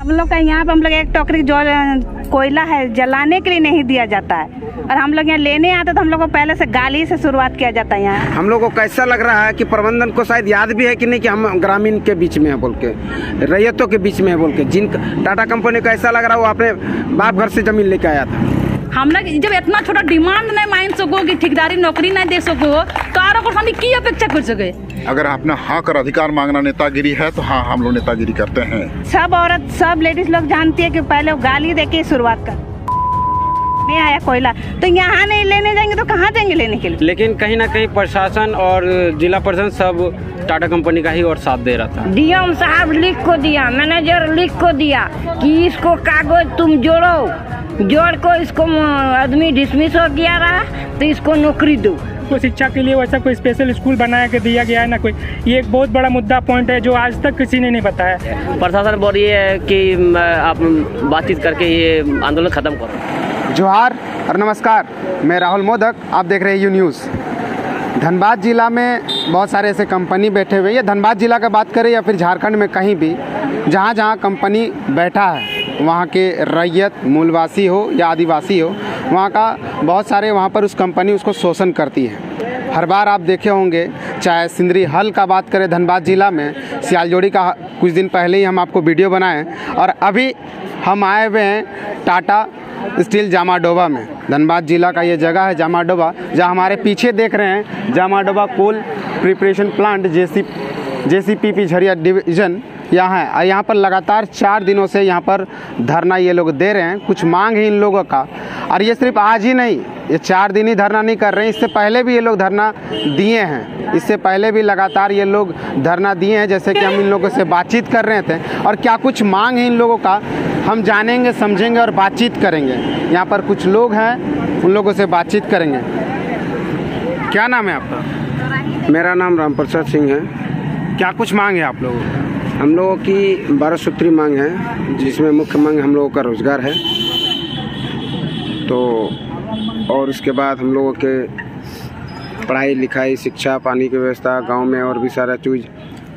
हम लोग का यहाँ पे हम लोग एक टोकरी जो कोयला है जलाने के लिए नहीं दिया जाता है, और हम लोग यहाँ लेने आते तो हम लोग को पहले से गाली से शुरुआत किया जाता है। यहाँ हम लोग को कैसा लग रहा है कि प्रबंधन को शायद याद भी है कि नहीं कि हम ग्रामीण के बीच में है बोल के, रैयतों के बीच में है बोल के। जिन टाटा कंपनी को ऐसा लग रहा है वो अपने बाप घर से जमीन लेके आया था। हम लोग जब इतना छोटा डिमांड नहीं मान सको कि ठेकेदारी नौकरी नहीं दे सको तो आरो को हम की अपेक्षा कर सके। अगर अपना हक और अधिकार मांगना नेतागिरी है तो हाँ, हम लोग नेतागिरी करते हैं। सब औरत सब लेडीज लोग जानती है कि पहले वो गाली दे के शुरुआत कर नहीं आया कोयला, तो यहाँ नहीं लेने जाएंगे तो कहाँ जाएंगे लेने के लिए। लेकिन कहीं ना कहीं प्रशासन और जिला प्रशासन सब टाटा कंपनी का ही और साथ दे रहा था। डीएम साहब लिख को दिया, मैनेजर लिख को दिया कि इसको कागज तुम जोड़ को इसको आदमी डिसमिस हो गया रहा तो इसको नौकरी दो। को शिक्षा के लिए वैसा कोई स्पेशल स्कूल बनाया के दिया गया है ना कोई, ये एक बहुत बड़ा मुद्दा पॉइंट है जो आज तक किसी ने नहीं बताया। प्रशासन बोल रही है कि आप बातचीत करके ये आंदोलन खत्म करो। जोहार और नमस्कार, मैं राहुल मोदक, आप देख रहे हैं यू न्यूज़। धनबाद जिला में बहुत सारे ऐसे कंपनी बैठे हुए हैं, या धनबाद जिला का बात करें या फिर झारखंड में कहीं भी जहाँ जहाँ कंपनी बैठा है वहाँ के रैयत मूलवासी हो या आदिवासी हो, वहाँ का बहुत सारे वहाँ पर उस कंपनी उसको शोषण करती है। हर बार आप देखे होंगे, चाहे सिंदरी हल का बात करें धनबाद जिला में, सियालजोड़ी का कुछ दिन पहले ही हम आपको वीडियो बनाए, और अभी हम आए हुए हैं टाटा स्टील जामाडोबा में। धनबाद जिला का ये जगह है जामाडोबा, जहाँ हमारे पीछे देख रहे हैं Jamadoba coal preparation plant JCPP Jharia division यहाँ है। और यहाँ पर लगातार 4 दिनों से यहाँ पर धरना ये लोग दे रहे हैं। कुछ मांग है इन लोगों का, और ये सिर्फ आज ही नहीं, ये 4 दिन ही धरना नहीं कर रहे हैं, इससे पहले भी ये लोग धरना दिए हैं। इससे पहले भी लगातार ये लोग धरना दिए हैं, जैसे कि हम इन लोगों से बातचीत कर रहे थे। और क्या कुछ मांग है इन लोगों का, हम जानेंगे, समझेंगे और बातचीत करेंगे। यहाँ पर कुछ लोग हैं, उन लोगों से बातचीत करेंगे। क्या नाम है आपका? मेरा नाम रामप्रसाद सिंह है। क्या कुछ मांग है आप लोगों को? हम लोगों की 12 सूत्री मांग है, जिसमें मुख्य मांग हम लोगों का रोज़गार है, तो और उसके बाद हम लोगों के पढ़ाई लिखाई, शिक्षा, पानी की व्यवस्था, गांव में और भी सारा चीज़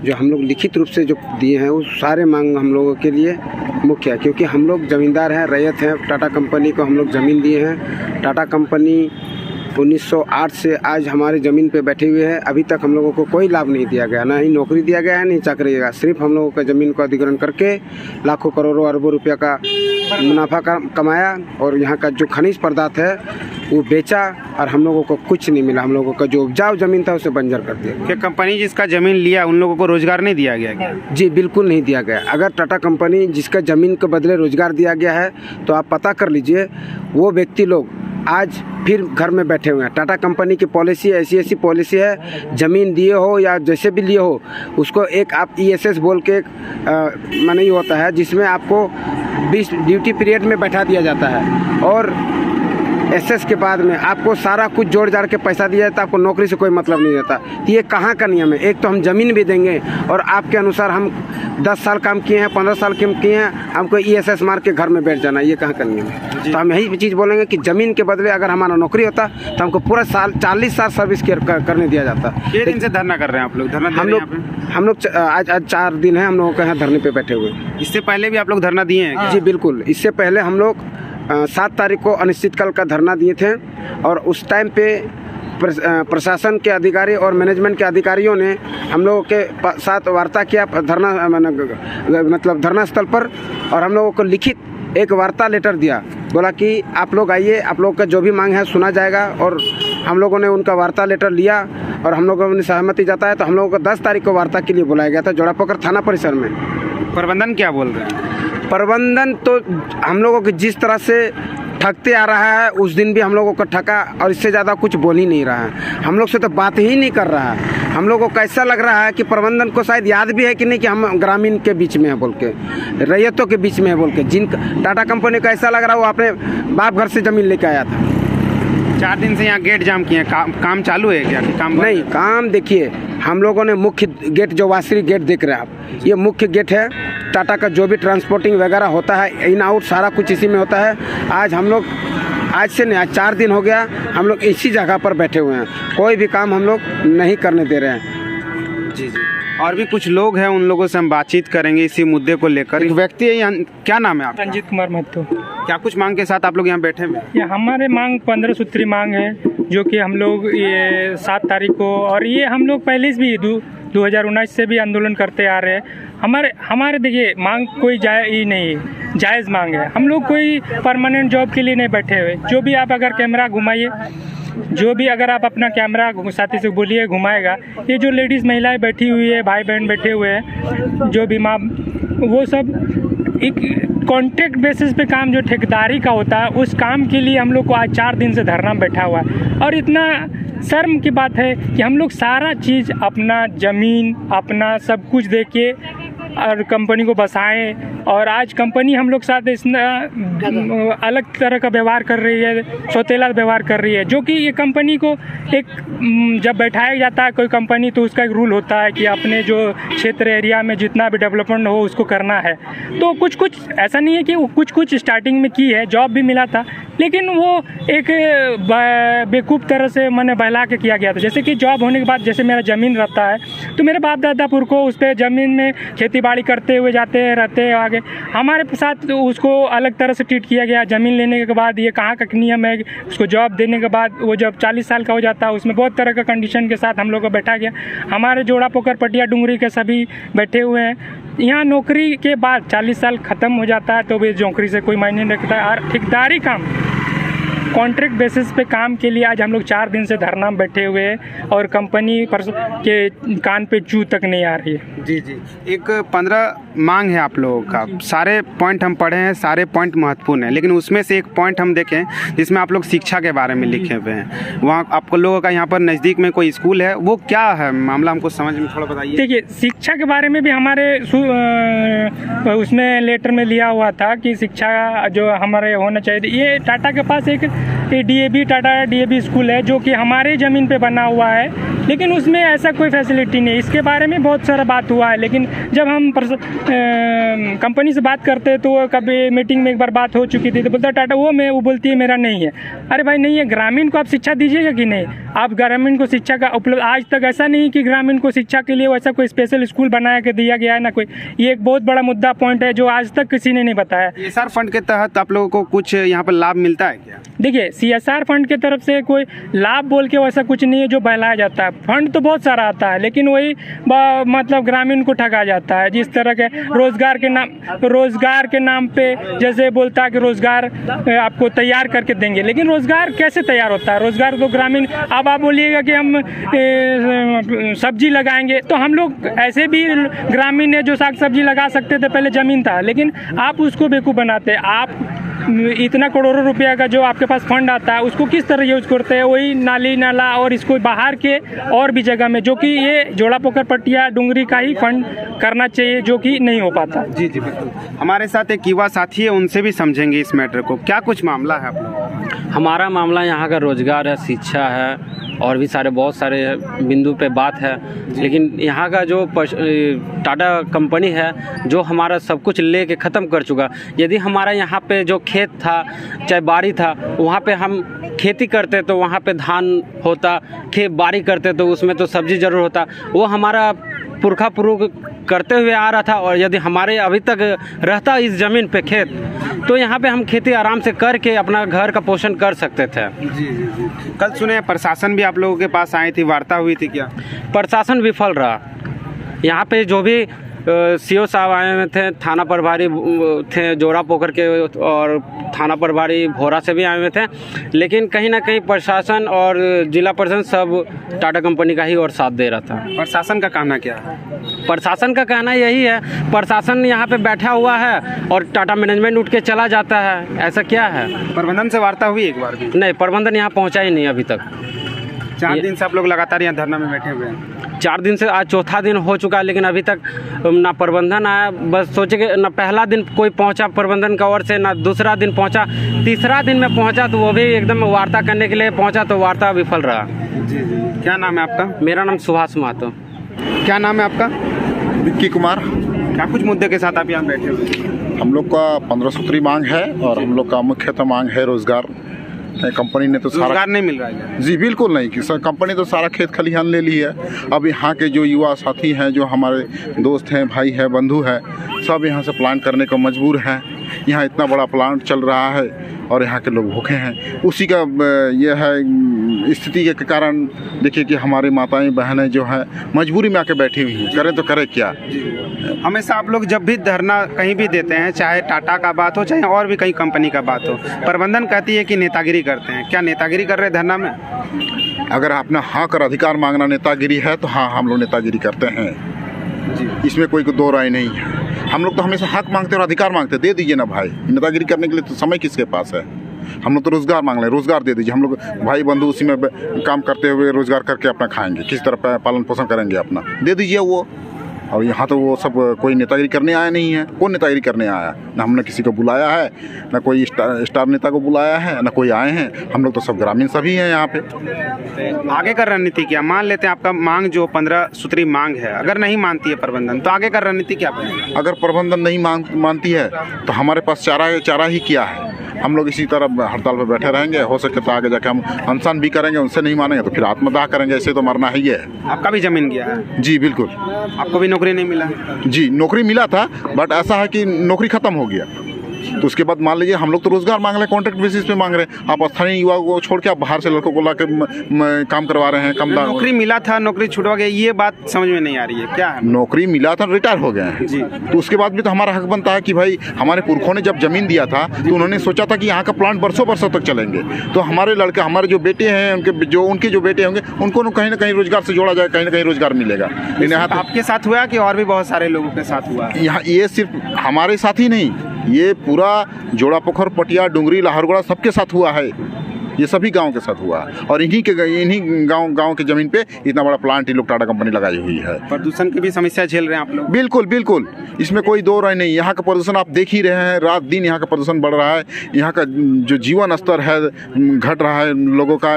जो हम लोग लिखित रूप से जो दिए हैं, वो सारे मांग हम लोगों के लिए मुख्य है। क्योंकि हम लोग ज़मींदार हैं, रैयत हैं, टाटा कंपनी को हम लोग ज़मीन दिए हैं। टाटा कंपनी 1908 से आज हमारी ज़मीन पे बैठी हुई है। अभी तक हम लोगों को कोई लाभ नहीं दिया गया, ना ही नौकरी दिया गया है, नहीं चाकरी दिया गया। सिर्फ हम लोगों का ज़मीन को अधिग्रहण करके लाखों करोड़ों अरबों रुपया का मुनाफा कमाया, और यहाँ का जो खनिज पदार्थ है वो बेचा, और हम लोगों को कुछ नहीं मिला। हम लोगों का जो उपजाऊ ज़मीन था उसे बंजर कर दिया। क्या कंपनी जिसका ज़मीन लिया उन लोगों को रोज़गार नहीं दिया गया क्या? जी बिल्कुल नहीं दिया गया। अगर टाटा कंपनी जिसका ज़मीन के बदले रोज़गार दिया गया है तो आप पता कर लीजिए, वो व्यक्ति लोग आज फिर घर में बैठे हुए हैं। टाटा कंपनी की पॉलिसी ऐसी पॉलिसी है, ज़मीन दिए हो या जैसे भी लिए हो, उसको एक आप ESS बोल के माने होता है, जिसमें आपको 20 ड्यूटी पीरियड में बैठा दिया जाता है, और SS के बाद में आपको सारा कुछ जोड़ जाड़ के पैसा दिया जाता है। आपको नौकरी से कोई मतलब नहीं रहता। तो ये कहाँ का नियम है? एक तो हम ज़मीन भी देंगे, और आपके अनुसार हम 10 साल काम किए हैं, 15 साल काम किए हैं, हमको ESS मार के घर में बैठ जाना, ये कहाँ का नियम है? तो हम यही चीज़ बोलेंगे कि ज़मीन के बदले अगर हमारा नौकरी होता तो हमको पूरा साल 40 साल सर्विस करने दिया जाता। कितने दिन से धरना कर रहे हैं आप लोग? धरना हम लोग आज 4 दिन है हम लोगों के यहाँ धरने पे बैठे हुए। इससे पहले भी आप लोग धरना दिए हैं? जी बिल्कुल। इससे पहले हम लोग 7 तारीख को अनिश्चितकाल का धरना दिए थे, और उस टाइम पे प्रशासन के अधिकारी और मैनेजमेंट के अधिकारियों ने हम लोगों के साथ वार्ता किया धरना मतलब धरना स्थल पर, और हम लोगों को लिखित एक वार्ता लेटर दिया। बोला कि आप लोग आइए, आप लोग का जो भी मांग है सुना जाएगा। और हम लोगों ने उनका वार्ता लेटर लिया, और हम लोगों ने सहमति जताया, तो हम लोगों को 10 तारीख को वार्ता के लिए बुलाया गया था जोड़ापोखर थाना परिसर में। प्रबंधन क्या बोल रहे हैं? प्रबंधन तो हम लोगों को जिस तरह से ठगते आ रहा है, उस दिन भी हम लोगों को ठगा, और इससे ज़्यादा कुछ बोल ही नहीं रहा है। हम लोग से तो बात ही नहीं कर रहा है। हम लोगों को कैसा लग रहा है कि प्रबंधन को शायद याद भी है कि नहीं कि हम ग्रामीण के बीच में है बोल के, रैयतों के बीच में है बोल के। जिन टाटा कंपनी को ऐसा लग रहा है वो अपने बाप घर से ज़मीन लेके आया था। 4 दिन से यहाँ गेट जाम किए हैं, काम चालू है क्या? काम नहीं, काम देखिए, हम लोगों ने मुख्य गेट जो वासरी गेट देख रहे हैं आप, ये मुख्य गेट है। टाटा का जो भी ट्रांसपोर्टिंग वगैरह होता है, इन आउट सारा कुछ इसी में होता है। आज हम लोग आज से नहीं, आज 4 दिन हो गया हम लोग इसी जगह पर बैठे हुए हैं। कोई भी काम हम लोग नहीं करने दे रहे हैं। जी। और भी कुछ लोग हैं, उन लोगों से हम बातचीत करेंगे इसी मुद्दे को लेकर। एक व्यक्ति है यहाँ, क्या नाम है आपका? रंजीत कुमार महतो। क्या कुछ मांग के साथ आप लोग यहाँ बैठे हुए? ये हमारे मांग 15 सूत्री मांग है, जो कि हम लोग ये 7 तारीख को, और ये हम लोग पहले से भी 2019 से भी आंदोलन करते आ रहे हैं। हमारे देखिए मांग कोई जायज़ मांग है। हम लोग कोई परमानेंट जॉब के लिए नहीं बैठे हुए। जो भी आप अगर कैमरा घुमाइए, जो भी अगर आप अपना कैमरा साथी से बोलिए घुमाएगा, ये जो लेडीज़ महिलाएं बैठी हुई है, भाई बहन बैठे हुए हैं, जो भी माँ, वो सब एक कॉन्ट्रैक्ट बेसिस पे काम जो ठेकेदारी का होता है, उस काम के लिए हम लोग को आज 4 दिन से धरना में बैठा हुआ है। और इतना शर्म की बात है कि हम लोग सारा चीज़, अपना ज़मीन, अपना सब कुछ दे के और कंपनी को बसाएं, और आज कंपनी हम लोग साथ इतना अलग तरह का व्यवहार कर रही है, सौतेला व्यवहार कर रही है। जो कि ये कंपनी को एक जब बैठाया जाता है कोई कंपनी, तो उसका एक रूल होता है कि अपने जो क्षेत्र एरिया में जितना भी डेवलपमेंट हो उसको करना है। तो कुछ ऐसा नहीं है कि वो कुछ स्टार्टिंग में की है, जॉब भी मिला था, लेकिन वो एक बेवकूफ़ तरह से मैंने बहला के किया गया था। जैसे कि जॉब होने के बाद, जैसे मेरा ज़मीन रहता है, तो मेरे बाप दादा पुर को उस पर ज़मीन में खेती बाड़ी करते हुए जाते रहते हैं आगे। हमारे साथ उसको अलग तरह से ट्रीट किया गया। ज़मीन लेने के बाद ये कहाँ का नियम है, उसको जॉब देने के बाद वो जब 40 साल का हो जाता है, उसमें बहुत तरह का कंडीशन के साथ हम लोग को बैठा गया। हमारे जोड़ा पोखर पटिया डूंगरी के सभी बैठे हुए हैं। यहाँ नौकरी के बाद 40 साल ख़त्म हो जाता है, तो भी नौकरी से कोई मायने नहीं रखता है। और ठेकेदारी काम, कॉन्ट्रैक्ट बेसिस पे काम के लिए आज हम लोग 4 दिन से धरना में बैठे हुए हैं, और कंपनी पर के कान पे जू तक नहीं आ रही है। जी। एक 15 मांग है आप लोगों का, सारे पॉइंट हम पढ़े हैं, सारे पॉइंट महत्वपूर्ण हैं, लेकिन उसमें से एक पॉइंट हम देखें जिसमें आप लोग शिक्षा के बारे में लिखे हुए हैं। वहाँ आप लोगों का यहाँ पर नज़दीक में कोई स्कूल है, वो क्या है मामला, हमको समझ में थोड़ा बताइए। देखिए, शिक्षा के बारे में भी हमारे उसमें लेटर में लिया हुआ था कि शिक्षा जो हमारे होना चाहिए। ये टाटा के पास एक टाटा DAB स्कूल है, जो कि हमारे ज़मीन पे बना हुआ है, लेकिन उसमें ऐसा कोई फैसिलिटी नहीं। इसके बारे में बहुत सारा बात हुआ है, लेकिन जब हम कंपनी से बात करते तो कभी मीटिंग में एक बार बात हो चुकी थी, तो बोलता टाटा वो बोलती है मेरा नहीं है। अरे भाई नहीं है, ग्रामीण को आप शिक्षा दीजिएगा कि नहीं? आप ग्रामीण को शिक्षा का उपलब्ध, आज तक ऐसा नहीं कि ग्रामीण को शिक्षा के लिए वैसा कोई स्पेशल स्कूल बनाया के दिया गया है ना कोई। ये एक बहुत बड़ा मुद्दा पॉइंट है जो आज तक किसी ने नहीं बताया। CSR फंड के तहत आप लोगों को कुछ यहाँ पर लाभ मिलता है क्या? देखिए, CSR फंड की तरफ से कोई लाभ बोल के वैसा कुछ नहीं है जो बहलाया जाता है। फंड तो बहुत सारा आता है, लेकिन वही मतलब ग्रामीण को ठगा जाता है। जिस तरह के रोजगार के नाम पे जैसे बोलता है कि रोजगार आपको तैयार करके देंगे, लेकिन रोजगार कैसे तैयार होता है? रोजगार तो ग्रामीण, अब आप बोलिएगा कि हम सब्जी लगाएंगे, तो हम लोग ऐसे भी ग्रामीण है जो साग सब्जी लगा सकते थे, पहले ज़मीन था, लेकिन आप उसको बेवकूफ़ बनाते। आप इतना करोड़ों रुपया का जो आपके पास फंड आता है, उसको किस तरह यूज करते हैं? वही नाली नाला और इसको बाहर के और भी जगह में, जो कि ये जोड़ा पोखर पटिया डूंगरी का ही फंड करना चाहिए, जो कि नहीं हो पाता। जी बिल्कुल। हमारे साथ एक युवा साथी है, उनसे भी समझेंगे इस मैटर को। क्या कुछ मामला है आप लोग? हमारा मामला यहाँ का रोजगार है, शिक्षा है, और भी बहुत सारे बिंदु पे बात है। लेकिन यहाँ का जो टाटा कंपनी है, जो हमारा सब कुछ ले के ख़त्म कर चुका। यदि हमारा यहाँ पे जो खेत था, चाहे बाड़ी था, वहाँ पे हम खेती करते तो वहाँ पे धान होता, बाड़ी करते तो उसमें तो सब्जी ज़रूर होता। वो हमारा पुरखा पुरुष करते हुए आ रहा था, और यदि हमारे अभी तक रहता इस ज़मीन पे खेत, तो यहाँ पे हम खेती आराम से करके अपना घर का पोषण कर सकते थे। जी। कल सुने प्रशासन भी आप लोगों के पास आई थी, वार्ता हुई थी क्या? प्रशासन विफल रहा। यहाँ पे जो भी CO साहब आए हुए थे, थाना प्रभारी थे जोड़ा पोखर के, और थाना प्रभारी भोरा से भी आए हुए थे, लेकिन कहीं ना कहीं प्रशासन और जिला प्रशासन सब टाटा कंपनी का ही और साथ दे रहा था। प्रशासन का कहना क्या है? प्रशासन का कहना यही है, प्रशासन यहाँ पे बैठा हुआ है और टाटा मैनेजमेंट उठ के चला जाता है। ऐसा क्या है? प्रबंधन से वार्ता हुई एक बार भी? नहीं, प्रबंधन यहाँ पहुँचा ही नहीं अभी तक। 4 दिन से आप लोग लगातार यहाँ धरना में बैठे हुए हैं? 4 दिन से, आज चौथा दिन हो चुका है, लेकिन अभी तक ना प्रबंधन आया। बस सोचे कि ना पहला दिन कोई पहुंचा प्रबंधन का ओर से, ना दूसरा दिन पहुंचा। तीसरा दिन में पहुंचा तो वो भी एकदम वार्ता करने के लिए पहुंचा, तो वार्ता विफल रहा। जी। क्या नाम है आपका? मेरा नाम सुभाष महतो। क्या नाम है आपका? विक्की कुमार। क्या कुछ मुद्दे के साथ आप यहाँ बैठे हुए? हम लोग का 15 सूत्री मांग है, और हम लोग का मुख्यतः मांग है रोजगार। कंपनी ने तो सारा रोजगार नहीं मिल रहा है। जी बिल्कुल नहीं कि कंपनी तो सारा खेत खलिहान ले ली है। अब यहाँ के जो युवा साथी हैं, जो हमारे दोस्त हैं, भाई है, बंधु है, सब यहाँ से प्लांट करने को मजबूर हैं। यहाँ इतना बड़ा प्लांट चल रहा है और यहाँ के लोग भूखे हैं। उसी का ये है स्थिति के कारण देखिए कि हमारी माताएं बहनें जो है मजबूरी में आके बैठी हुई हैं, करें तो करें क्या। हमेशा आप लोग जब भी धरना कहीं भी देते हैं, चाहे टाटा का बात हो, चाहे और भी कई कंपनी का बात हो, प्रबंधन कहती है कि नेतागिरी करते हैं। क्या नेतागिरी कर रहे हैं धरना में? अगर अपना हक और अधिकार मांगना नेतागिरी है तो हाँ, हम लोग नेतागिरी करते हैं। इसमें कोई दो राय नहीं है। हम लोग तो हमेशा हक मांगते और अधिकार मांगते, दे दीजिए ना भाई। नेतागिरी करने के लिए तो समय किसके पास है? हम लोग तो रोज़गार मांग रहे हैं, रोज़गार दे दीजिए। हम लोग भाई बंधु उसी में काम करते हुए रोज़गार करके अपना खाएंगे, किस तरह पालन पोषण करेंगे अपना, दे दीजिए वो। और यहाँ तो वो सब कोई नेतागिरी करने आया नहीं है। कौन नेतागिरी करने आया? ना हमने किसी को बुलाया है, ना कोई स्टार नेता को बुलाया है, ना कोई आए हैं। हम लोग तो सब ग्रामीण सभी हैं यहाँ पे। आगे का रणनीति क्या? मान लेते हैं आपका मांग जो 15 सूत्री मांग है, अगर नहीं मानती है प्रबंधन, तो आगे का रणनीति क्या बनेगा? अगर प्रबंधन नहीं मानती है तो हमारे पास चारा ही क्या है। हम लोग इसी तरह हड़ताल पर बैठे रहेंगे। हो सके तो आगे जाके हम अनशन भी करेंगे, उनसे नहीं मानेंगे तो फिर आत्मदाह करेंगे। ऐसे तो मरना ही है। आपका भी जमीन गया है? जी बिल्कुल। आपको भी नौकरी नहीं मिला? जी नौकरी मिला था, बट ऐसा है कि नौकरी ख़त्म हो गया। तो उसके बाद मान लीजिए हम लोग तो रोज़गार मांग रहे हैं, कॉन्ट्रैक्ट बेसिस पे मांग रहे हैं। आप स्थानीय युवा को छोड़ के आप बाहर से लड़कों को ला के काम करवा रहे हैं। कम नौकरी मिला था, नौकरी छुटवा गया, ये बात समझ में नहीं आ रही है। क्या है? नौकरी मिला था, रिटायर हो गए हैं जी। तो उसके बाद भी तो हमारा हक बनता है कि भाई हमारे पुरखों ने जब ज़मीन दिया था तो उन्होंने सोचा था कि यहाँ का प्लांट बरसों तक चलेंगे। तो हमारे लड़के, हमारे जो बेटे हैं, उनके जो बेटे होंगे, उनको कहीं ना कहीं रोज़गार से जोड़ा जाए, कहीं ना कहीं रोज़गार मिलेगा। लेकिन यहाँ आपके साथ हुआ कि और भी बहुत सारे लोगों के साथ हुआ? यहाँ ये सिर्फ हमारे साथ ही नहीं, ये पूरा जोड़ापोखर, पटिया, डुंगरी, लाहौरगढ़ सबके साथ हुआ है। ये सभी गांव के साथ हुआ और इन्हीं गांव की ज़मीन पे इतना बड़ा प्लांट ये लोग टाटा कंपनी लगाई हुई है। प्रदूषण की भी समस्या झेल रहे हैं आप लोग? बिल्कुल बिल्कुल, इसमें कोई दो राय नहीं। यहाँ का प्रदूषण आप देख ही रहे हैं, रात दिन यहाँ का प्रदूषण बढ़ रहा है। यहाँ का जो जीवन स्तर है घट रहा है, लोगों का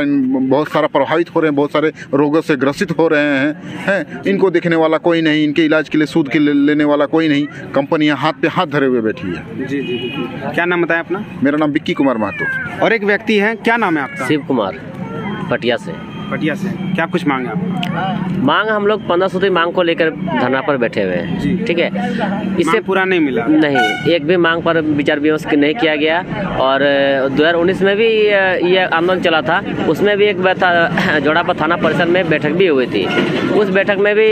बहुत सारा प्रभावित हो रहे हैं, बहुत सारे रोगों से ग्रसित हो रहे हैं। इनको देखने वाला कोई नहीं, इनके इलाज के लिए सूद के लेने वाला कोई नहीं। कंपनियाँ हाथ पे हाथ धरे हुए बैठी है। जी जी। क्या नाम बताया अपना? मेरा नाम विक्की कुमार महतो। और एक व्यक्ति है, क्या नाम है आपका? शिव कुमार, पटिया से। पटिया से। क्या कुछ मांग है आपका? मांग हम लोग 15 सूत्री मांग को लेकर धरना पर बैठे हुए हैं। ठीक है, इससे पूरा नहीं मिला? नहीं, एक भी मांग पर विचार विमर्श नहीं किया गया। और 2019 में भी ये आंदोलन चला था, उसमें भी एक जोड़ापर थाना परिसर में बैठक भी हुई थी। उस बैठक में भी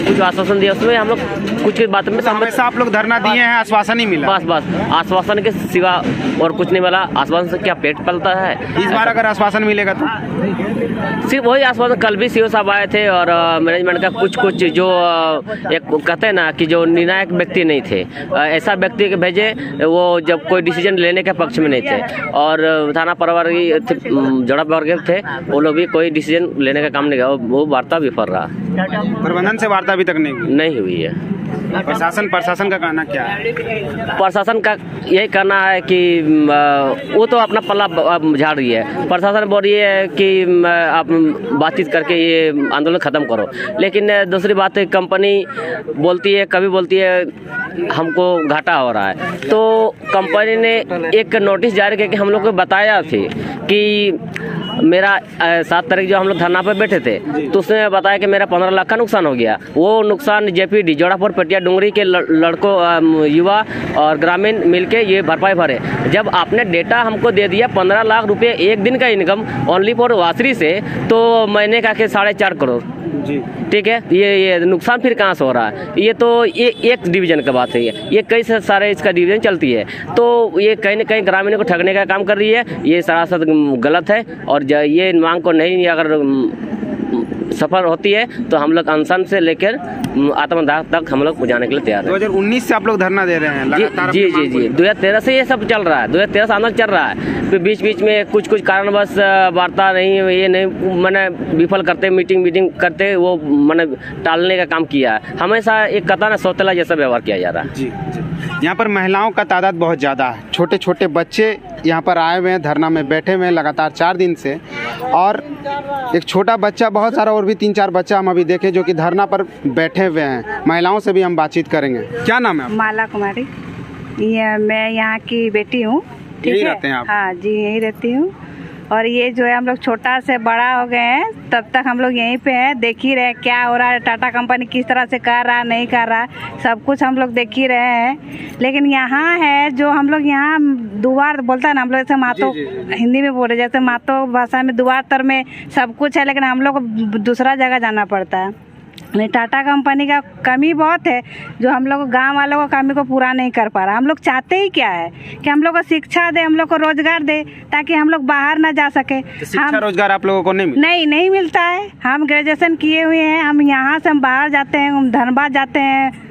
कुछ आश्वासन दिया, उसमें हम लोग कुछ बात में हमेशा आप लोग धरना दिए हैं, आश्वासन ही मिला? बस आश्वासन के सिवा और कुछ नहीं मिला। आश्वासन से क्या पेट पलता है? इस बार अगर आश्वासन मिलेगा तो सिर्फ वही आश्वासन। कल भी सीओ साहब आए थे और मैनेजमेंट का कुछ जो एक कहते हैं ना कि जो निर्णायक व्यक्ति नहीं थे, ऐसा व्यक्ति के भेजे वो जब कोई डिसीजन लेने के पक्ष में नहीं थे। और थाना प्रभारी जोड़ा वर्ग थे, वो लोग भी कोई डिसीजन लेने का काम नहीं किया। वो वार्ता विफल रहा। प्रबंधन से वार्ता अभी तक नहीं हुई है। प्रशासन का कहना क्या है? प्रशासन का यही कहना है कि वो तो अपना पल्ला झाड़ रही है। प्रशासन बोल रही है कि आप बातचीत करके ये आंदोलन ख़त्म करो, लेकिन दूसरी बात है कंपनी बोलती है, कभी बोलती है हमको घाटा हो रहा है। तो कंपनी ने एक नोटिस जारी करके हम लोग को बताया थी कि मेरा 7 तारीख जो हम लोग धरना पर बैठे थे तो उसने बताया कि मेरा 15 लाख का नुकसान हो गया। वो नुकसान जेपीडी जोड़ापुर पटिया डुंगरी के लड़कों, युवा और ग्रामीण मिलके ये भरपाई भरे। जब आपने डेटा हमको दे दिया 15 लाख रुपए एक दिन का इनकम ओनली फॉर वासरी से, तो महीने का के 4.5 करोड़। ठीक है, ये नुकसान फिर कहाँ से हो रहा है? ये तो ये एक डिवीजन का बात है। ये कई सारे इसका डिवीजन चलती है। तो ये कहीं न कहीं ग्रामीणों को ठगने का काम कर रही है। ये सरासर गलत है और ये मांग को नहीं अगर सफल होती है तो हम लोग अनशन से लेकर आत्मदाह तक हम लोग जाने के लिए तैयार हैं। 2019 से आप लोग धरना दे रहे हैं लगातार? जी 2013 से ये सब चल रहा है। 2013 से आंदोलन चल रहा है। फिर बीच में कुछ कारणवश वार्ता नहीं, ये नहीं मैंने विफल करते, मीटिंग करते वो मैंने टालने का काम किया है। हमेशा एक कथा ना सौतेला जैसा व्यवहार किया जा रहा है। जी। यहाँ पर महिलाओं का तादाद बहुत ज़्यादा है। छोटे छोटे बच्चे यहाँ पर आए हुए हैं, धरना में बैठे हुए हैं लगातार 4 दिन से। और एक छोटा बच्चा, बहुत सारा और भी 3-4 बच्चा हम अभी देखे जो कि धरना पर बैठे हुए हैं। महिलाओं से भी हम बातचीत करेंगे। क्या नाम है? माला कुमारी। मैं यहाँ की बेटी हूँ। यही रहते हैं आप? हाँ जी, यही रहती हूँ। और ये जो है हम लोग छोटा से बड़ा हो गए हैं, तब तक हम लोग यहीं पे हैं, देख ही रहे क्या हो रहा है, टाटा कंपनी किस तरह से कर रहा है नहीं कर रहा है, सब कुछ हम लोग देख ही रहे हैं। लेकिन यहाँ है जो हम लोग यहाँ दुआर बोलता है ना, हम लोग जैसे मातो हिंदी में बोले, जैसे मातो भाषा में दुआर तर में सब कुछ है, लेकिन हम लोग को दूसरा जगह जाना पड़ता है। नहीं, टाटा कंपनी का कमी बहुत है जो हम लोग गांव वालों को कमी को पूरा नहीं कर पा रहा। हम लोग चाहते ही क्या है कि हम लोग को शिक्षा दे, हम लोग को रोजगार दे, ताकि हम लोग बाहर ना जा सके। तो शिक्षा रोजगार आप लोगों को नहीं मिलता है। हम ग्रेजुएशन किए हुए हैं, हम यहाँ से हम बाहर जाते हैं, हम धनबाद जाते हैं,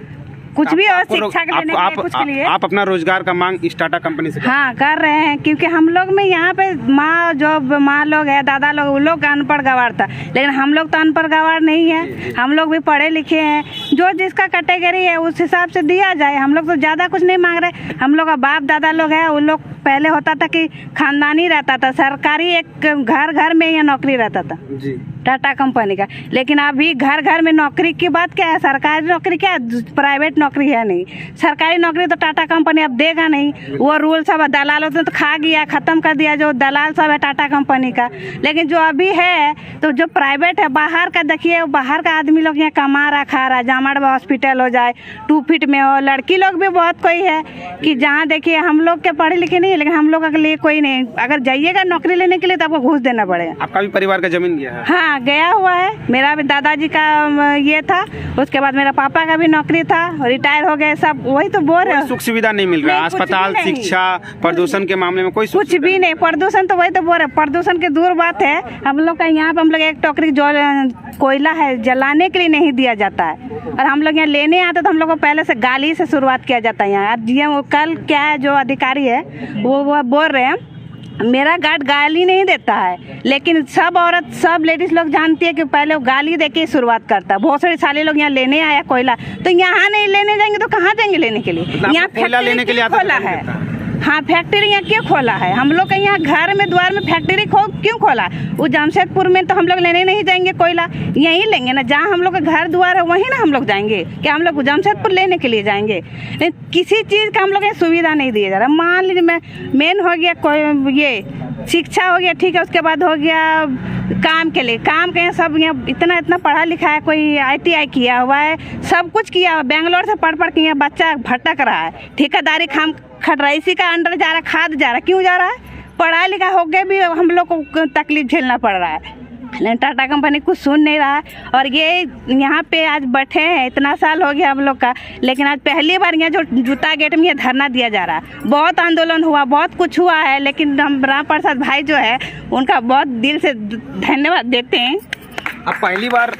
कुछ भी और शिक्षा के लिए नहीं, कुछ के लिए आप अपना रोजगार का मांग इस टाटा कंपनी से हाँ कर रहे हैं। क्योंकि हम लोग में यहाँ पे माँ लोग है, दादा लोग, वो लोग अनपढ़ गवार था, लेकिन हम लोग तो अनपढ़ गवार नहीं है, हम लोग भी पढ़े लिखे हैं। जो जिसका कैटेगरी है उस हिसाब से दिया जाए। हम लोग तो ज़्यादा कुछ नहीं मांग रहे। हम लोग का बाप दादा लोग है, उन लोग पहले होता था कि खानदानी रहता था, सरकारी एक घर घर में यहाँ नौकरी रहता था जी टाटा कंपनी का। लेकिन अभी घर घर में नौकरी की बात क्या है, सरकारी नौकरी क्या है, प्राइवेट नौकरी है नहीं। सरकारी नौकरी तो टाटा कंपनी अब देगा नहीं, वो रूल सब दलालों ने तो खा गया, ख़त्म कर दिया जो दलाल सब है टाटा कंपनी का। लेकिन जो अभी है तो जो प्राइवेट है, बाहर का देखिए, बाहर का आदमी लोग यहाँ कमा रहा खा रहा, जामड़ हॉस्पिटल हो जाए, 2 फीट में हो, लड़की लोग भी बहुत कोई है कि जहाँ देखिए हम लोग के पढ़े लिखे नहीं, लेकिन हम लोग के लिए कोई नहीं। अगर जाइएगा नौकरी लेने के लिए तो आपको घूस देना पड़ेगा। आपका भी परिवार का जमीन गया है? हाँ गया हुआ है, मेरा भी दादाजी का ये था, उसके बाद मेरा पापा का भी नौकरी था, रिटायर हो गए सब। वही तो बोल रहे, सुख सुविधा नहीं मिल रहा, अस्पताल, शिक्षा, प्रदूषण के मामले में कोई कुछ भी नहीं। प्रदूषण तो वही तो बोल रहे, प्रदूषण की दूर बात है। हम लोग का यहाँ पे हम लोग एक टोकरी जो कोयला है जलाने के लिए नहीं दिया जाता है, और हम लोग यहाँ लेने आते तो हम लोग को पहले से गाली से शुरुआत किया जाता है। यहाँ जीएम कल क्या है जो अधिकारी है वो बोल रहे हैं मेरा गार्ड गाली नहीं देता है, लेकिन सब औरत सब लेडीज लोग जानती है कि पहले वो गाली दे के शुरुआत करता है। बहुत सारे साले लोग यहाँ लेने आया कोयला, तो यहाँ नहीं लेने जाएंगे तो कहाँ जाएंगे लेने के लिए? यहाँ कोयला लेने के लिए खोला है। हाँ फैक्ट्री यहाँ क्यों खोला है? हम लोग का यहाँ घर में द्वार में फैक्ट्री क्यों खोला? वो जमशेदपुर में तो हम लोग लेने नहीं जाएंगे कोयला, यहीं लेंगे ना, जहाँ हम लोग का घर द्वार है वहीं ना हम लोग जाएंगे। क्या हम लोग जमशेदपुर लेने के लिए जाएंगे? किसी चीज़ का हम लोग सुविधा नहीं दिया जा रहा। मान लीजिए मेन हो गया कोई ये शिक्षा हो गया, ठीक है, उसके बाद हो गया काम के लिए, काम के सब यहाँ इतना पढ़ा लिखा है, कोई ITI किया हुआ है, सब कुछ किया हुआ, बेंगलोर से पढ़ के यहाँ बच्चा भटक रहा है, ठेकेदारी काम खट रहा है, इसी का अंडर जा रहा है, खाद जा रहा है। क्यों जा रहा है? पढ़ा लिखा हो गए भी हम लोग को तकलीफ झेलना पड़ रहा है। लेकिन टाटा कंपनी कुछ सुन नहीं रहा है। और ये यहाँ पे आज बैठे हैं, इतना साल हो गया हम लोग का, लेकिन आज पहली बार यहाँ जो जूता गेट में ये धरना दिया जा रहा है। बहुत आंदोलन हुआ, बहुत कुछ हुआ है, लेकिन हम राम प्रसाद भाई जो है उनका बहुत दिल से धन्यवाद देते हैं। अब पहली बार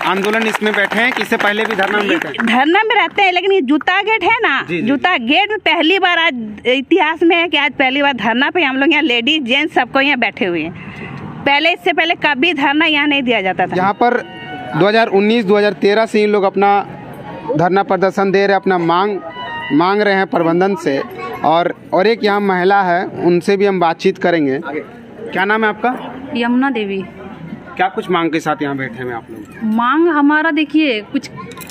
आंदोलन इसमें बैठे हैं कि इससे पहले भी धरना में बैठे हैं? धरना में रहते हैं, लेकिन ये जूता गेट है ना, जूता गेट में पहली बार आज इतिहास में है कि आज पहली बार धरना पे हम लोग यहाँ लेडीज जेंट्स सबको यहाँ बैठे हुए हैं। पहले इससे पहले कभी धरना यहाँ नहीं दिया जाता था। यहाँ पर 2019-2013 से इन लोग अपना धरना प्रदर्शन दे रहे, अपना मांग रहे हैं प्रबंधन से। और एक यहाँ महिला है, उनसे भी हम बातचीत करेंगे। क्या नाम है आपका? यमुना देवी। क्या कुछ मांग के साथ यहाँ बैठे हैं आप लोग? मांग हमारा देखिए, कुछ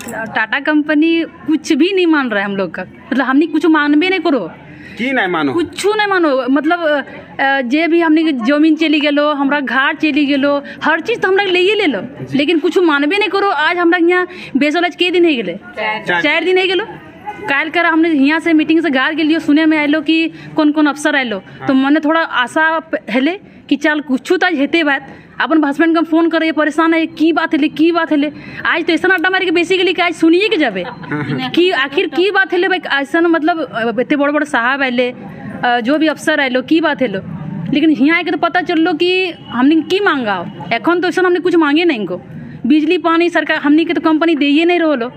टाटा कंपनी कुछ भी नहीं मान रहा है हम लोग का, मतलब हमने कुछ मानबे नहीं करो की नहीं मानो, कुछ नहीं मानो। मतलब जे भी हमने जमीन चली गेलो, हमरा घाट चली गेलो, हर चीज तो हमरा ले लो, लेकिन कुछ मानबे नहीं करो। आज हमरा यहाँ बेसोल के दिन है गेले, 4 दिन है गेलो। काल कर हमने यहाँ से मीटिंग से घर गेलियो, सुने में आलो कि कौन कौन अफसर आलो, तो मैंने थोड़ा आशा हेले कि चल कुछ तो आज हेते बात। अपन हस्बैंड का फोन करे, परेशान है की बात है। आज तो ऐसा अड्डा मारे के बेसी गेली कि आज सुनिए के जाबे कि आखिर की बात है भाई। ऐसा मतलब इतने बड़े साहब आए, जो भी अफसर आए की बात है। लेकिन यहाँ आके तो पता चलो कि हमने की मांगा हो। एखन तो ऐसा हमने कुछ मांगे नहीं को। बिजली पानी सरकार हमने के तो कंपनी दे नहीं रहो,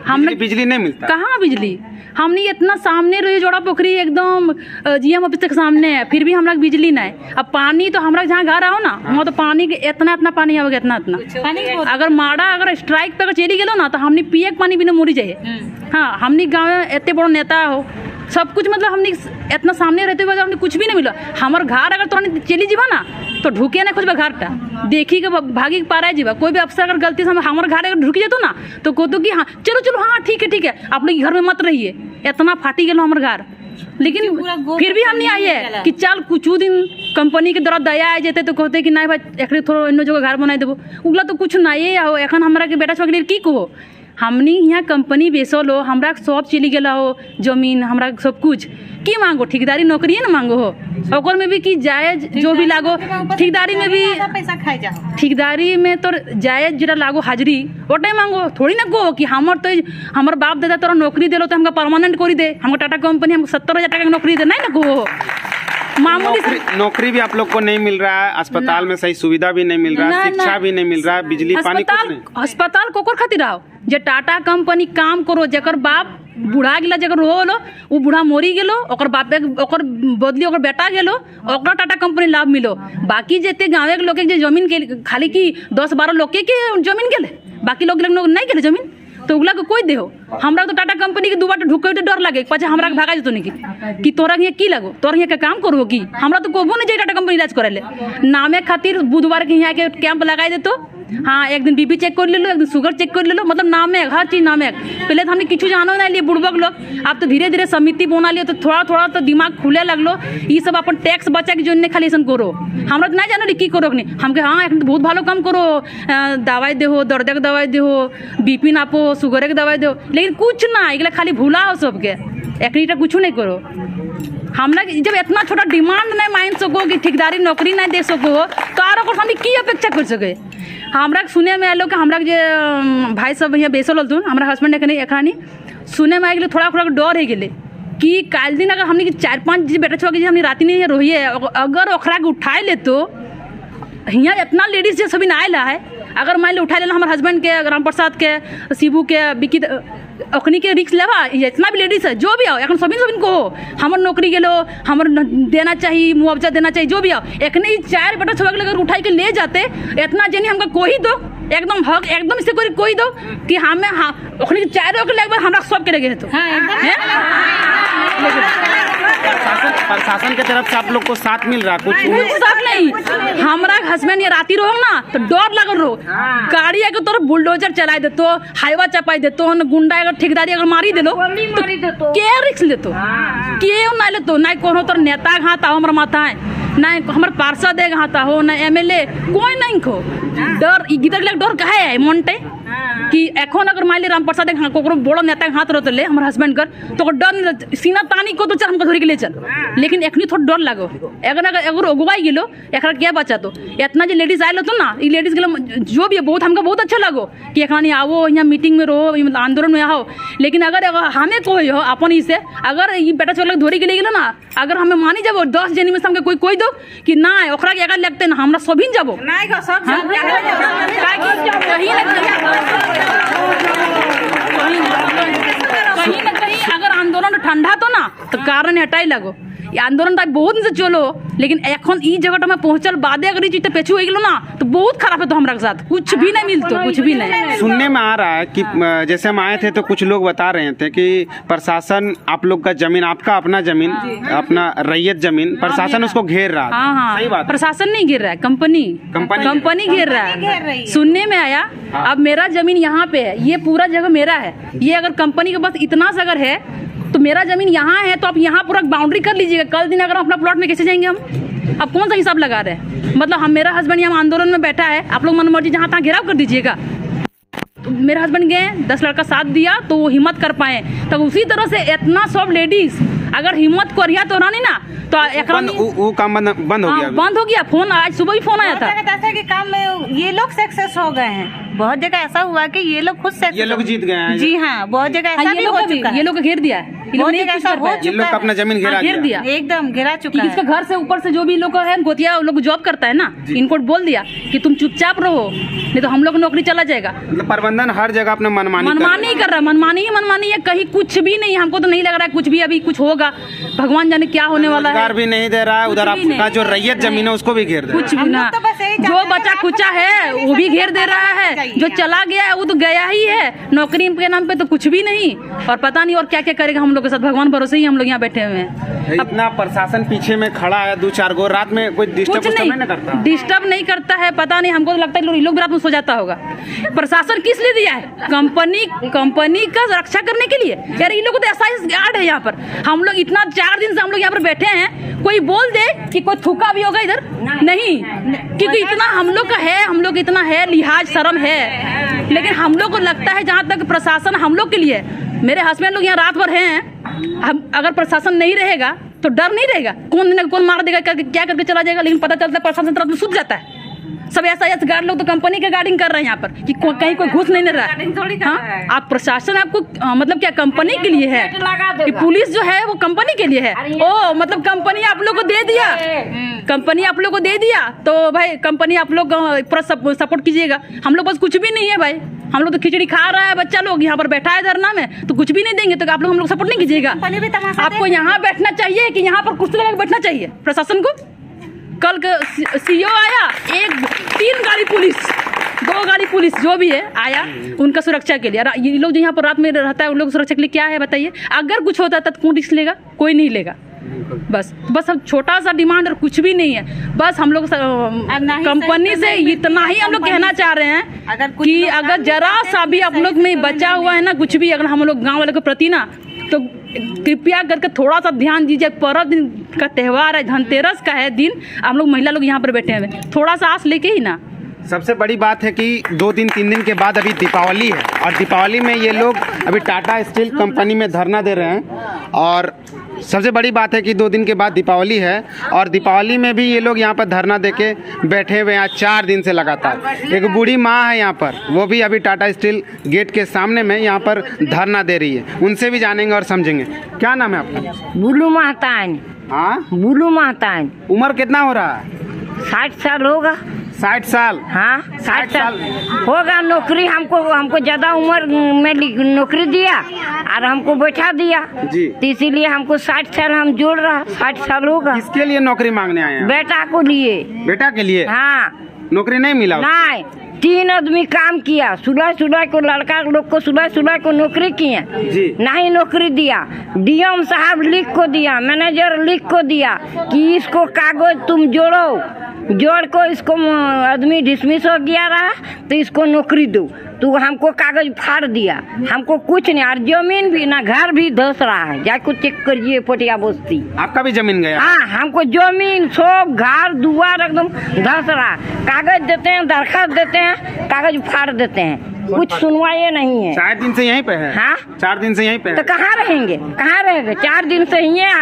हमने बिजली नहीं मिलता। कहाँ बिजली? हमने इतना सामने रही जोड़ा पोखरी एकदम GM ऑफिस तक सामने है, फिर भी हमरा बिजली नहीं। अब पानी तो हमरा जहाँ घर आओ ना, वहाँ तो पानी इतना पानी आवेगा, इतना। अगर माड़ा अगर स्ट्राइक पे अगर चली गेलो ना, तो हमने पिए पानी बिना मोरी जाए। हाँ, हमने गाँव में इतने बड़ा नेता हो, सब कुछ मतलब हमने इतना सामने रहते हुए हमने कुछ भी नहीं मिला। हमारे घर अगर तुरंत चली जीवा ना, तो ढुके ना खोजबा घर टा, देखी के भागी पारा जीवा। कोई भी अफसर अगर गलती से हमारे घर अगर ढुक जेतो ना, तो कहतो कि हाँ चलो हाँ ठीक है आप लोग घर में मत रहिए, इतना फाटी गेलो हमारे घर। लेकिन फिर भी हम नहीं आई है कि चल कुछ दिन कंपनी के द्वारा दया आ जाते तो कहते कि नहीं भाई एक थोड़ा इन जगह घर बनाई देवो उगला तो कुछ नहीं हो एखन हमरा के बेटा छोड़ की कहो हमनी यहाँ कंपनी बेचल हो हमरा सब चली गया हो जमीन हमरा सब कुछ की मांगो ठेकेदारी नौकरी ना मांगो हो ओकर में भी कि जायज जो भी लागो ठेकेदारी में भी पैसा खाई जाओ ठेकेदारी में तो जायज जरा लागो हाजिरी ओटे मांगो थोड़ी ना कहो कि हमर बाप दादा तोरा नौकरी दिलो तो हमका परमानेंट करी दे हमको टाटा कंपनी हमको 70,000 टका की नौकरी दे नहीं ना कहो मामूली नौकरी भी आप लोग को नहीं मिल रहा है, अस्पताल में सही सुविधा भी नहीं मिल रहा है, शिक्षा भी नहीं मिल रहा है, बिजली पानी कुछ नहीं। अस्पताल कोकर खातिर आओ जे टाटा कंपनी काम करो जकर बाप बूढ़ा गेला जकर रोलो वो बूढ़ा मोरी गेलो ओकर बापे ओकर बदली ओकर बेटा गेलो ओकरा टाटा कंपनी लाभ मिलो बाकी जेते गाँव के लोग के जमीन के खाली की 10-12 लोग के जमीन गेले बाकी लोग नहीं गेले जमीन तो उगला को कोई देहो हमरा तो टाटा कंपनी के दू बार ढुके तो डर लगे पाछे हमरा के भागा जतो नहीं कि तोरा यहाँ की लगो तोरा यहाँ के काम करबो की हमरा तो कहबो नहीं जे टाटा कंपनी इलाज करे ले नामे खातिर बुधवार के यहाँ के कैंप लगाई देतो हाँ एक दिन बीपी चेक कर ले लो एक दिन शुगर चेक कर ले लो मतलब नामे हर चीज नामे पहले तो हमने किछु जानो ना लिए बुड़बक लोग अब तो धीरे धीरे समिति बना लियो तो थोड़ा थोड़ा तो दिमाग खुले लगलो ये सब अपन टैक्स बचा के जोन खाली ऐसा करो हमरा तो नहीं जानो की करो नहीं हमके हाँ एक बहुत भालो काम करो दवाई देहो दर्द के दवाई देहो बीपी नापो शुगर के दवाई दो लेकिन कुछ ना एक खाली भूला हो सबके एक कुछ नहीं करो हमरा जब इतना छोटा डिमांड नहीं मान सको कि ठेकेदारी नौकरी नहीं दे सको तो आरो को हम की अपेक्षा कर सके हमरा सुने में आलो कि हमरा जे भाई सब यहाँ बेसल हल हमरा हस्बैंड एखनी सुने में आ गए थोड़ा थोड़ा डर है गेले कि काल दिन अगर हमने 4-5 बेटा छोड़ा के हमने रात नहीं रही है अगर ओखरा के उठाए ले तो यहाँ इतना लेडीज जो सभी आएला है अगर मान लो उठा लेना हमारे हस्बैंड के राम प्रसाद के शिबू के बिकी अखनी के रिक्स लेवा इतना भी लेडीज है जो भी आओ एक सभी को हो हमार नौकरी गेलो हमार देना चाहिए मुआवजा देना चाहिए जो भी आओ एखने 4 बेटा छोड़ा के अगर उठाई के ले जाते इतना जनी हमका कोई दो एकदम हक एकदम से कोई दो कि हमें हाँ ओखनी 4 के लेकर हमरा सब के लगे तो प्रशासन के तरफ से आप लोग को साथ मिल रहा कुछ साथ नहीं हमरा हस्बैंड ये राती रहो ना तो डर लगल रहो गाड़ी अगर तोर बुलडोजर चला दे तो हाईवा चपाई दे तो गुंडा अगर ठेकेदारी अगर मारी दे लो तो के रिक्स ले तो के ना ले तो ना कोनो तोर नेता घाता हमर माथा है ना हमर पार्षद है घाता हो ना एमएलए कोई नहीं खो डर इधर लग डर काहे है मोंटे कि एखन अगर मान ले राम प्रसाद कोकरो बड़ो नेता के हाथ रहते हमर हस्बैंड कर तो डर सीना तानी को तो चल हमको धोरी के ले चल लेकिन एखनी थोड़ा डर लागो अगर अगुवाई गेलो एकरा क्या बचा तो इतना जो लेडीज आयल तो ना ये लेडीज गेलो जो भी है बहुत हमको बहुत अच्छा लगो कि एखनी आओ यहाँ मीटिंग में रहो आंदोलन में आओ लेकिन अगर हमें कोई हो अपन ही से अगर ये बेटा छोड़ धोरी के ले गेलो ना अगर हमें मानी जाबो 10 जनी में से हमके कोई दो कि ना ओकरा के अगर लगते ना हमरा सभी जाबो कहीं ना कहीं अगर आंदोलन ठंडा तो ना तो कारण हटाई लगो ये आंदोलन बहुत दिन से चलो लेकिन एखन ई जगह में पहुंचल बादे अगर ये चीज पेछू हो गेलो ना तो बहुत खराब है तो हमरा के साथ कुछ भी नहीं मिलतो कुछ भी नहीं सुनने में आ रहा है कि जैसे हम आए थे तो कुछ लोग बता रहे थे कि प्रशासन आप लोग का जमीन आपका अपना जमीन अपना रैयत जमीन प्रशासन उसको घेर रहा है हाँ सही बात प्रशासन नहीं घेर रहा है कंपनी घेर रहा है सुनने में आया अब मेरा जमीन यहाँ पे है ये पूरा जगह मेरा है ये अगर कंपनी के पास इतना सा अगर है तो मेरा जमीन यहाँ है तो आप यहाँ पूरा बाउंड्री कर लीजिएगा कल दिन अगर अपना प्लॉट में कैसे जाएंगे हम अब कौन सा हिसाब लगा रहे हैं मतलब हम मेरा हस्बैंड यहाँ आंदोलन में बैठा है आप लोग मन मर्जी जहाँ तहाँ घेराव कर दीजिएगा तो मेरे हस्बैंड गए 10 लड़का साथ दिया तो वो हिम्मत कर पाए तो उसी तरह से इतना सब लेडीज अगर हिम्मत करिया तो रानी ना तो वो काम बंद हो गया बंद हो गया फोन आज सुबह ही फोन आया था ऐसा कि काम में ये लोग सक्सेस हो गए हैं बहुत जगह ऐसा हुआ कि ये लोग खुद ये लोग जीत गए हैं जी हाँ बहुत जगह ऐसा भी हो चुका है ये लोग घेर दिया है ये लोग अपना जमीन घेर दिया एकदम घेरा चुका है इसके घर से ऊपर से जो भी लोग है गोतिया लोग जॉब करता है ना इनको बोल दिया कि तुम चुपचाप रहो नहीं तो हम लोग नौकरी चला जाएगा मतलब प्रबंधन हर जगह अपने मनमानी कर रहा है मनमानी है कहीं कुछ भी नहीं हमको तो नहीं लग रहा है कुछ भी अभी कुछ होगा भगवान जाने क्या होने वाला है भी नहीं दे रहा है उधर आपका जो रैयत जमीन है उसको भी घेर दे कुछ भी ना तो बस यही जो बच्चा कुचा है वो भी घेर दे रहा है, जो चला गया है वो तो गया ही है, नौकरी के नाम पे तो कुछ भी नहीं, और पता नहीं और क्या क्या करेगा हम लोग के साथ। भगवान भरोसे ही हम लोग यहाँ बैठे हुए हैं। इतना प्रशासन पीछे में खड़ा है, 2-4 गो, रात में कोई डिस्टर्ब नहीं करता? डिस्टर्ब नहीं करता है, पता नहीं, हमको तो लगता है लोग भी रात में सो जाता होगा। प्रशासन किस लिए दिया है? कंपनी का रक्षा करने के लिए। यार इन लोगों को तो एसआई गार्ड है यहाँ पर। हम लोग इतना 4 दिन से हम लोग यहाँ पर बैठे हैं, कोई बोल दे कि कोई थूका भी होगा इधर? नहीं, क्योंकि इतना हम लोग का है, हम लोग इतना है, लिहाज शर्म है। लेकिन हम लोग को लगता है जहाँ तक प्रशासन हम लोग के लिए, मेरे हस्बैंड लोग यहाँ रात भर हैं, हम अगर प्रशासन नहीं रहेगा तो डर नहीं रहेगा, कौन मार देगा, क्या करके चला जाएगा। लेकिन पता चलता है प्रशासन रात में सूझ जाता है। सब ऐसा गार्ड लोग तो कंपनी के गार्डिंग कर रहे हैं यहाँ पर कि कहीं कोई घुस नहीं रहा है। हाँ, आप प्रशासन आपको मतलब क्या कंपनी के लिए है कि पुलिस जो है वो कंपनी के लिए है? ओ मतलब कंपनी आप लोग को दे दिया, कंपनी आप लोग को दे दिया तो भाई कंपनी आप लोग पूरा सपोर्ट कीजिएगा। हम लोग बस कुछ भी नहीं है भाई, हम लोग तो खिचड़ी खा रहा है बच्चा लोग, यहाँ पर बैठा है धरना में, तो कुछ भी नहीं देंगे तो आप लोग हम लोग सपोर्ट नहीं कीजिएगा। आपको यहाँ बैठना चाहिए कि यहाँ पर कुर्सी लगा बैठना चाहिए प्रशासन को। कल सीओ आया, 3 गाड़ी पुलिस, 2 गाड़ी पुलिस जो भी है आया उनका सुरक्षा के लिए। ये लोग जो यहाँ पर रात में रहता है उन लोग सुरक्षा के लिए क्या है बताइए? अगर कुछ होता है तो कौन रिस्क लेगा? कोई नहीं लेगा। बस हम छोटा सा डिमांड और कुछ भी नहीं है। बस हम लोग कंपनी से इतना ही हम लोग कहना चाह रहे हैं कि अगर जरा सा भी आप लोग में बचा हुआ है ना कुछ भी, अगर हम लोग गाँव वाले के प्रति ना, तो कृपया करके थोड़ा सा ध्यान दीजिए। पर्व दिन का त्यौहार है, धनतेरस का है दिन, हम लोग महिला लोग यहाँ पर बैठे हुए, थोड़ा सा आस लेके ही ना। सबसे बड़ी बात है कि 2 दिन 3 दिन के बाद अभी दीपावली है, और दीपावली में ये लोग अभी टाटा स्टील कंपनी में धरना दे रहे हैं। और सबसे बड़ी बात है कि 2 दिन के बाद दीपावली है, और दीपावली में भी ये लोग यहाँ पर धरना देके बैठे हुए हैं 4 दिन से लगातार। एक बूढ़ी माँ है यहाँ पर, वो भी अभी टाटा स्टील गेट के सामने में यहाँ पर धरना दे रही है। उनसे भी जानेंगे और समझेंगे। क्या नाम है आपका? बुलू महतान। हाँ, बुलू महतान। उम्र कितना हो रहा है? 60 साल होगा। 60 साल? हाँ 60 साल होगा। नौकरी हमको ज्यादा उम्र में नौकरी दिया और हमको बैठा दिया जी, तो इसीलिए हमको 60 साल हम जोड़ रहा। 60 साल होगा। किसके लिए नौकरी मांगने आए हैं? बेटा को लिए। बेटा के लिए? हाँ। नौकरी नहीं मिला? नहीं, 3 आदमी काम किया, सुलह को लड़का लोग को सुलह को नौकरी किए जी, नहीं नौकरी दिया। डीएम साहब लिख को दिया, मैनेजर लिख को दिया कि इसको कागज तुम जोड़ को इसको आदमी डिसमिस हो गया रहा तो इसको नौकरी दो। तो हमको कागज फाड़ दिया, हमको कुछ नहीं, और जमीन भी ना घर भी धस रहा है। जाके चेक करिए पटिया बस्ती। आपका भी जमीन गया? हाँ, हमको जमीन सब घर दुआर एकदम धस रहा। कागज देते हैं, दरखास्त देते हैं, कागज फाड़ देते हैं, कुछ सुनवाई नहीं है। 4 दिन से यहीं पे है? हाँ, 4 दिन से यहीं पे है। तो कहाँ रहेंगे? 4 दिन से ही हैं।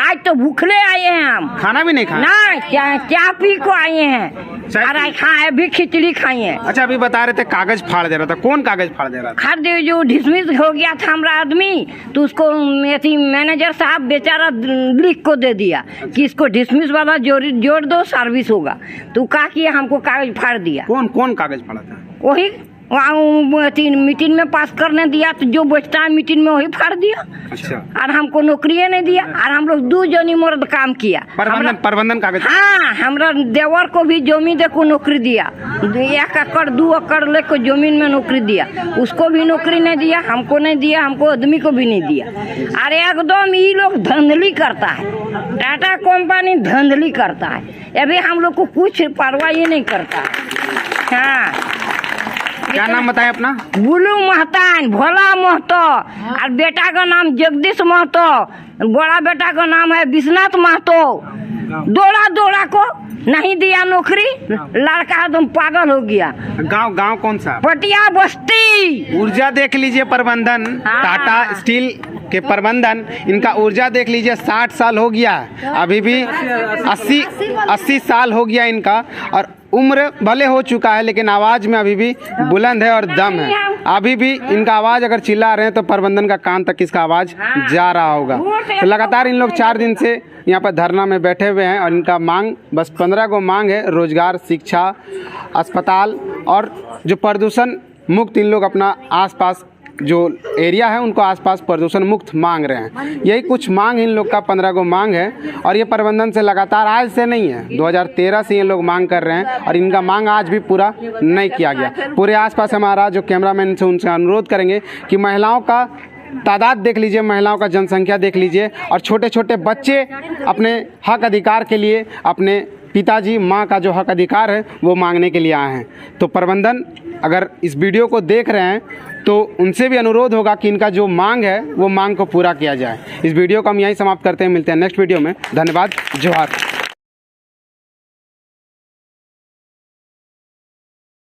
आज तो भूखले आए हैं हम, खाना भी नहीं खाया? ना, चाय पी को आए हैं, और खाए भी खिचड़ी खाई है। अच्छा, अभी बता रहे थे कागज फाड़ दे रहा था, कौन कागज फाड़ दे रहा था? फाड़ दे, जो डिसमिस हो गया था हमारा आदमी, तो उसको मैनेजर साहब बेचारा लिख को दे दिया कि इसको डिसमिस वाला जोड़ दो, सर्विस होगा। तो कहा कि हमको कागज फाड़ दिया। कौन कागज फाड़ा था? वही मीटिंग में पास करने दिया, तो जो बैठता है मीटिंग में वही फाड़ दिया। अच्छा। और हमको नौकरी नहीं दिया, और हम लोग 2 जनी मर्द काम किया। प्रबंधन कागज? हाँ, हमारा देवर को भी जमीन दे को नौकरी दिया, 1 एकड़ 2 एकड़ लेकर जमीन में नौकरी दिया, उसको भी नौकरी नहीं दिया, हमको नहीं दिया, हमको आदमी को भी नहीं दिया। अरे एकदम ये लोग धंधली करता है, टाटा कंपनी धंधली करता है, अभी हम लोग को कुछ परवाह नहीं करता। हाँ। क्या नाम बताएं अपना? बुलू महतान, भोला महतो, और बेटा का नाम जगदीश महतो, बड़ा बेटा का नाम है विश्वनाथ महतो। दौड़ा को नहीं दिया नौकरी, लड़का एकदम पागल हो गया। गांव कौन सा? पटिया बस्ती। ऊर्जा देख लीजिए प्रबंधन, टाटा स्टील के प्रबंधन, इनका ऊर्जा देख लीजिए, 60 साल हो गया, अभी भी 80 साल हो गया इनका, और उम्र भले हो चुका है लेकिन आवाज़ में अभी भी बुलंद है और दम है। अभी भी इनका आवाज़ अगर चिल्ला रहे हैं तो प्रबंधन का कान तक इसका आवाज़ जा रहा होगा। तो लगातार इन लोग 4 दिन से यहाँ पर धरना में बैठे हुए हैं, और इनका मांग बस 15 गो मांग है: रोजगार, शिक्षा, अस्पताल, और जो प्रदूषण मुक्त इन लोग अपना आसपास जो एरिया है उनको आसपास प्रदूषण मुक्त मांग रहे हैं। यही कुछ मांग इन लोग का 15 गो मांग है और ये प्रबंधन से लगातार आज से नहीं है, 2013 से ये लोग मांग कर रहे हैं और इनका मांग आज भी पूरा नहीं किया गया। पूरे आसपास हमारा जो कैमरामैन से उनसे अनुरोध करेंगे कि महिलाओं का तादाद देख लीजिए, महिलाओं का जनसंख्या देख लीजिए और छोटे छोटे बच्चे अपने हक अधिकार के लिए, अपने पिताजी माँ का जो हक अधिकार है वो मांगने के लिए आए हैं। तो प्रबंधन अगर इस वीडियो को देख रहे हैं तो उनसे भी अनुरोध होगा कि इनका जो मांग है वो मांग को पूरा किया जाए। इस वीडियो को हम यहीं समाप्त करते हैं, मिलते हैं नेक्स्ट वीडियो में। धन्यवाद, जोहार।